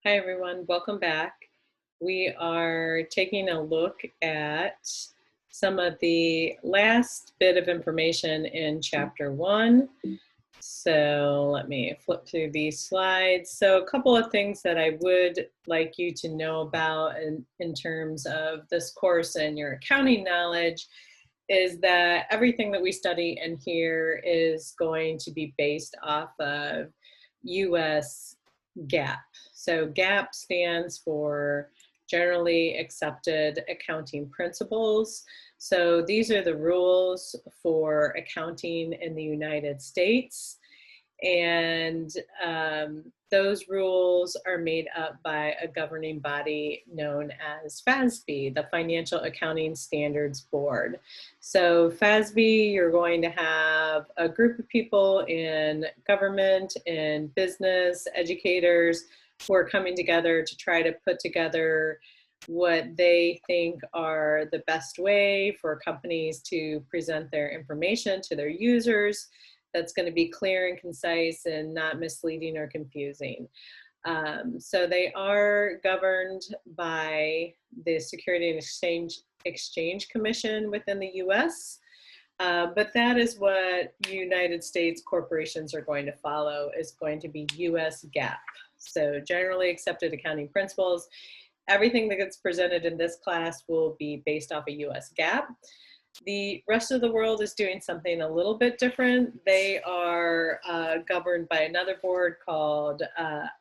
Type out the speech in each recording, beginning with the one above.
Hi, everyone. Welcome back. We are taking a look at some of the last bit of information in Chapter 1. So let me flip through these slides. So a couple of things that I would like you to know about in terms of this course and your accounting knowledge is that everything that we study in here is going to be based off of US GAAP. So GAAP stands for Generally Accepted Accounting Principles. So these are the rules for accounting in the United States. And those rules are made up by a governing body known as FASB, the Financial Accounting Standards Board. So FASB, you're going to have a group of people in government, in business, educators who are coming together to try to put together what they think are the best way for companies to present their information to their users that's going to be clear and concise and not misleading or confusing. So they are governed by the Security and Exchange Commission within the US. But that is what United States corporations are going to follow, is going to be US GAAP. So generally accepted accounting principles. Everything that gets presented in this class will be based off of US GAAP. The rest of the world is doing something a little bit different. They are governed by another board called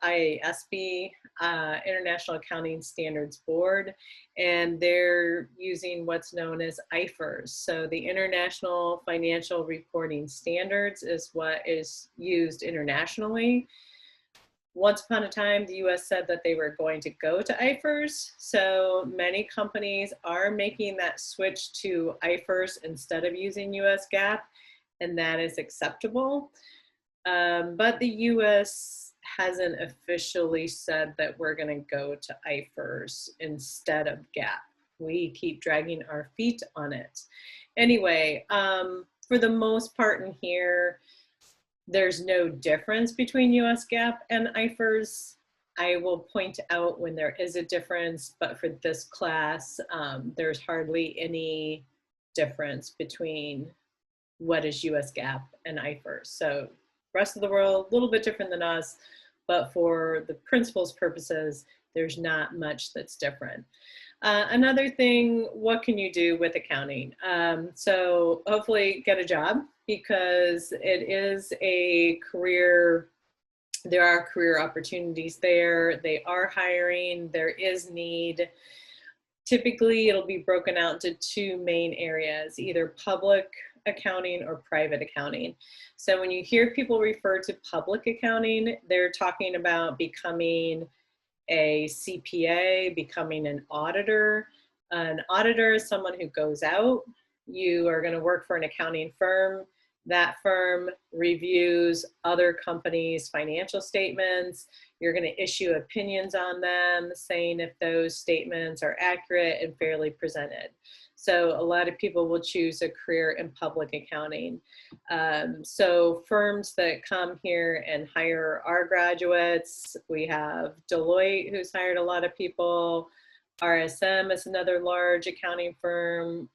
IASB, International Accounting Standards Board, and they're using what's known as IFRS. So the International Financial Reporting Standards is what is used internationally. Once upon a time, the US said that they were going to go to IFRS. So many companies are making that switch to IFRS instead of using US GAAP, and that is acceptable. But the US hasn't officially said that we're going to go to IFRS instead of GAAP. We keep dragging our feet on it. Anyway, for the most part in here, there's no difference between US GAAP and IFRS. I will point out when there is a difference, but for this class, there's hardly any difference between what is US GAAP and IFRS. So rest of the world, a little bit different than us, but for the principles purposes, there's not much that's different. Another thing, what can you do with accounting? So hopefully get a job, because it is a career, there are career opportunities there. They are hiring, there is need. Typically, it'll be broken out into two main areas, either public accounting or private accounting. So when you hear people refer to public accounting, they're talking about becoming a CPA, becoming an auditor. An auditor is someone who goes out. You are going to work for an accounting firm. That firm reviews other companies' financial statements. You're going to issue opinions on them, saying if those statements are accurate and fairly presented. So a lot of people will choose a career in public accounting. So firms that come here and hire our graduates, we have Deloitte, who's hired a lot of people. RSM is another large accounting firm.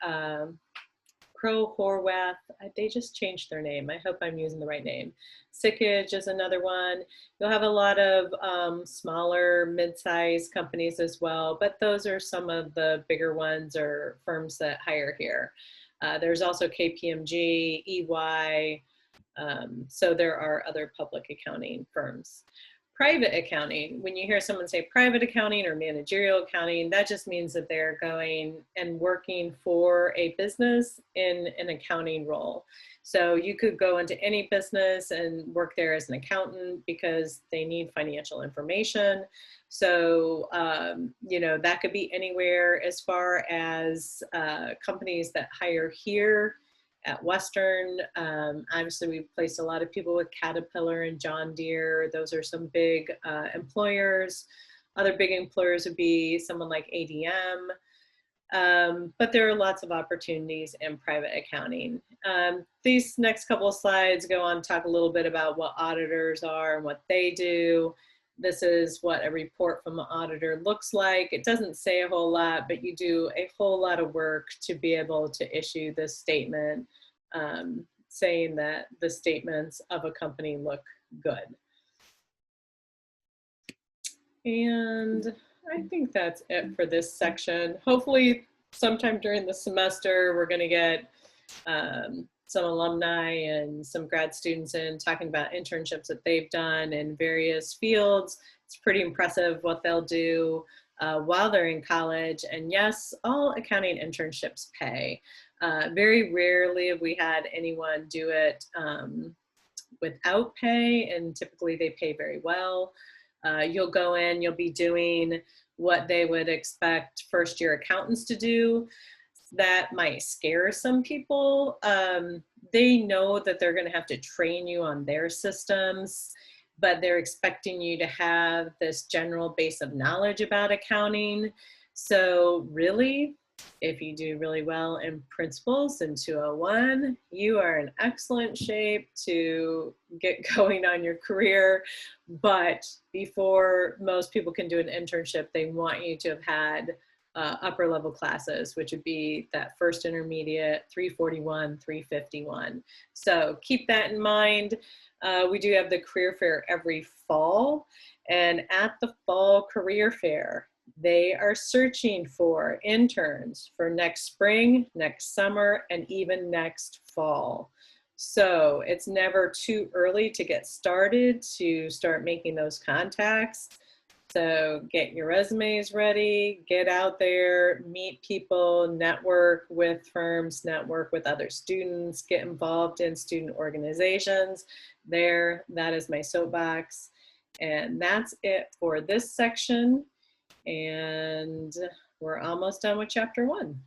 Crowe Horwath, they just changed their name. I hope I'm using the right name. Sickage is another one. You'll have a lot of smaller, mid-sized companies as well, but those are some of the bigger ones or firms that hire here. There's also KPMG, EY, so there are other public accounting firms. Private accounting, when you hear someone say private accounting or managerial accounting, that just means that they're going and working for a business in an accounting role. So you could go into any business and work there as an accountant because they need financial information. So, you know, that could be anywhere as far as companies that hire here at Western. Obviously, we've placed a lot of people with Caterpillar and John Deere. Those are some big employers. Other big employers would be someone like ADM. But there are lots of opportunities in private accounting. These next couple of slides go on to talk a little bit about what auditors are and what they do. this is what a report from an auditor looks like. It doesn't say a whole lot, but you do a whole lot of work to be able to issue this statement saying that the statements of a company look good. And I think that's it for this section. Hopefully sometime during the semester, we're going to get some alumni and some grad students in talking about internships that they've done in various fields. It's pretty impressive what they'll do while they're in college. And yes, all accounting internships pay. Very rarely have we had anyone do it without pay, and typically they pay very well. You'll go in, you'll be doing what they would expect first-year accountants to do. That might scare some people. They know that they're going to have to train you on their systems, but they're expecting you to have this general base of knowledge about accounting. So really, if you do really well in principles in 201, you are in excellent shape to get going on your career. But before most people can do an internship, they want you to have had upper level classes, which would be that first intermediate, 341, 351. So keep that in mind. We do have the career fair every fall, and at the fall career fair, they are searching for interns for next spring, next summer, and even next fall. So it's never too early to get started to start making those contacts. So get your resumes ready, get out there, meet people, network with firms, network with other students, get involved in student organizations. That is my soapbox. And that's it for this section. And we're almost done with chapter 1.